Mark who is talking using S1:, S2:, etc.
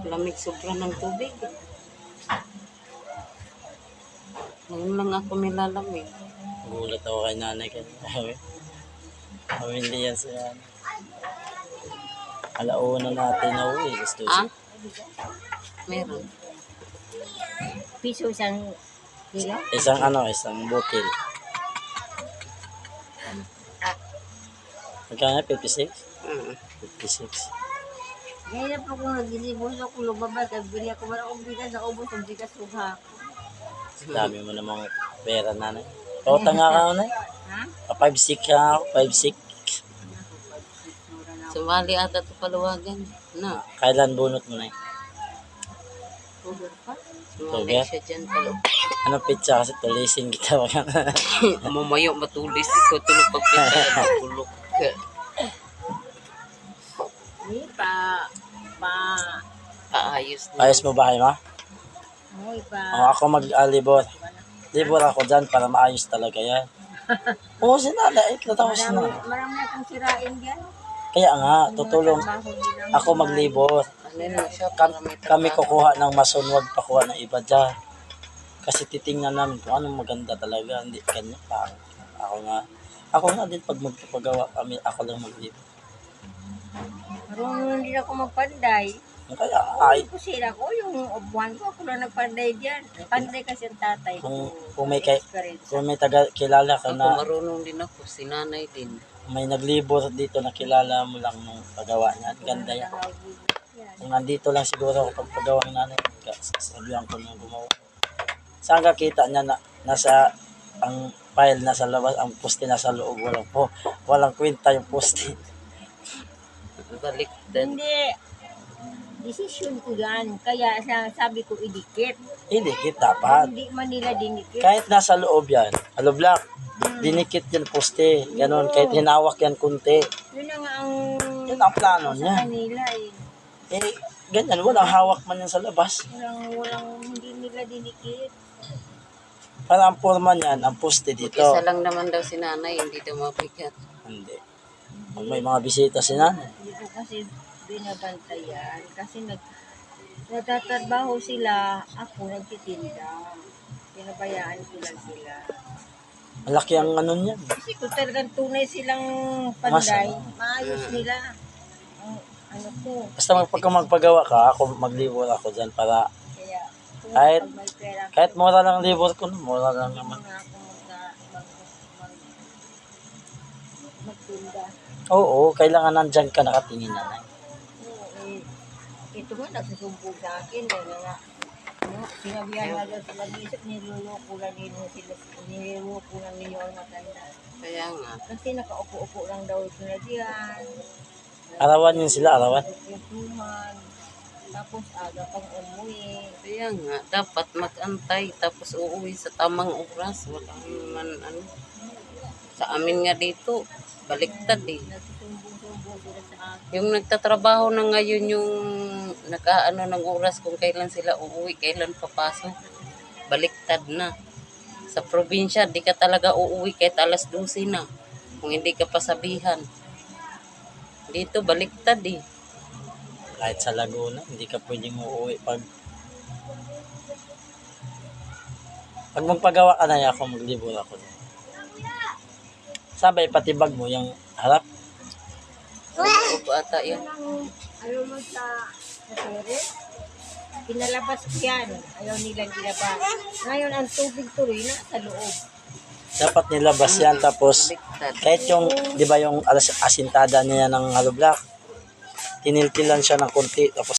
S1: lamig sobra ng tubig. Ngayon lang ako nilalamig.
S2: Gulat ako kay nanay kanina. Kami hindi yan siya. Alauna natin na uwi. Gusto
S1: Ah? Meron.
S3: Piso isang kilo?
S2: Isang butil. Magkano? 56? 56.
S3: Ngayon po kung nag-isibos ako lumabas, bili ako man akong bigas, naubos ang bigas suha ako.
S2: Dami mo namang pera, nanay. Pautang nga ka, nanay.
S3: Ha?
S2: 5-6 ka ako, 5-6.
S1: Sumali ata ito paluwagan. Na,
S2: Kailan bunot mo, nay?
S3: Uber pa?
S1: sumali
S2: Sugar?
S1: siya dyan pala.
S2: Anong pizza kasi tulisin kita.
S1: Mamayo matulis ikaw tulog pagpita matulog ka.
S3: Hindi
S1: Paayos na.
S2: Ayos mo bahay, ma?
S3: Ay,
S2: Ako mag-libor. Libor ako dyan para maayos talaga yan. Oo, sinala. Natawa sinala.
S3: marami akong sirain dyan.
S2: Kaya nga, tutulong. Ako maglibor.
S1: Ano na siya para may
S2: Kami
S1: trabaho.
S2: kukuha ng mason, wag pakuha ng iba dyan. Kasi titingnan namin kung anong maganda talaga. Hindi kanya pa. Ako nga din pag magpapagawa kami, ako lang maglibor.
S3: Marunong din ako magpanday.
S2: Kaya ay,
S3: Kung sila ko, yung upuan ko, ako lang nagpanday dyan. Panday kasi ang tatay ko.
S2: kung may
S3: Experience.
S2: kung may taga kilala ka
S1: Ako
S2: na
S1: marunong din ako, si nanay din.
S2: may naglibor dito na kilala mo lang nung paggawa niya. Ganda yan. Kung nandito lang siguro ako pagpagawa ng nanay, sabihan ko nung gumawa. Saan ka kita niya na nasa ang file nasa labas, ang poste nasa loob, walang kwenta yung poste.
S1: Baliktad.
S3: Hindi. Desisyon ko yan. Kaya sabi ko idikit.
S2: Idikit dapat.
S3: Hindi man nila dinikit.
S2: Kahit nasa loob yan, block, dinikit yung poste. Ganon, kahit hinawak yan kunti.
S3: Yun na nga ang
S2: Yan ang plano
S3: sa
S2: niya.
S3: kanila eh.
S2: Ganyan, walang hawak man yan sa labas.
S3: Walang hindi nila dinikit.
S2: Para ang forma niyan, ang poste dito.
S1: Isa lang naman daw si nanay, hindi daw mabigat.
S2: Hindi. Pag may mga bisita si nanay.
S3: Hindi ko kasi binabantayan. Kasi nagtatrabaho sila, ako nagtitinda. Pinabayaan ko lang sila.
S2: Malaki ang ano niyan.
S3: Kasi kung talagang tunay silang panday,
S2: Masama.
S3: maayos nila. Ang ano ko.
S2: Basta magpagawa ka, ako maglibor ako dyan para
S3: Kaya, kung
S2: Kahit-
S3: pag may pera ko,
S2: kahit mura lang libor ko, mura lang naman.
S3: mga ako magtinda.
S2: Oo, kailangan nandyan ka nakatingin nanay.
S3: Oo, eh, ito nga nagsusumbog sa akin. Dahil nga, sinabihan nga daw sila, isip niloloko lang ninyo ang matanda.
S1: Kaya nga.
S3: Kasi nakaupo-upo lang daw sila diyan.
S2: Arawan yun sila, arawan.
S3: Nagkukuhan. Tapos aga pang umuwi.
S1: Kaya nga, dapat mag-antay tapos uuwi sa tamang oras. Walang man ano. Sa amin nga dito, baliktad eh.
S3: Nagsusumbong sila sa akin.
S1: Yung nagtatrabaho na ngayon yung nakaano ng oras kung kailan sila uuwi, kailan papasok. Baliktad na. Sa probinsya, di ka talaga uuwi kahit alas 12 na. Kung hindi ka pasabihan. Dito, baliktad eh.
S2: Kahit sa Laguna, hindi ka pwedeng uuwi pag magpagawa ka na, ako maglibor ako dyan. Sabay, patibag mo yung harap.
S1: Opo ata yan.
S3: Ayaw mo sa sere? Pinalabas ko yan. Ayaw nilang ilabas. Ngayon ang tubig tuloy na sa loob.
S2: Dapat nilabas yan, tapos
S1: Baliktad.
S2: kahit yung, di ba yung asintada niya ng hollow block, tiniltilan siya ng konti, tapos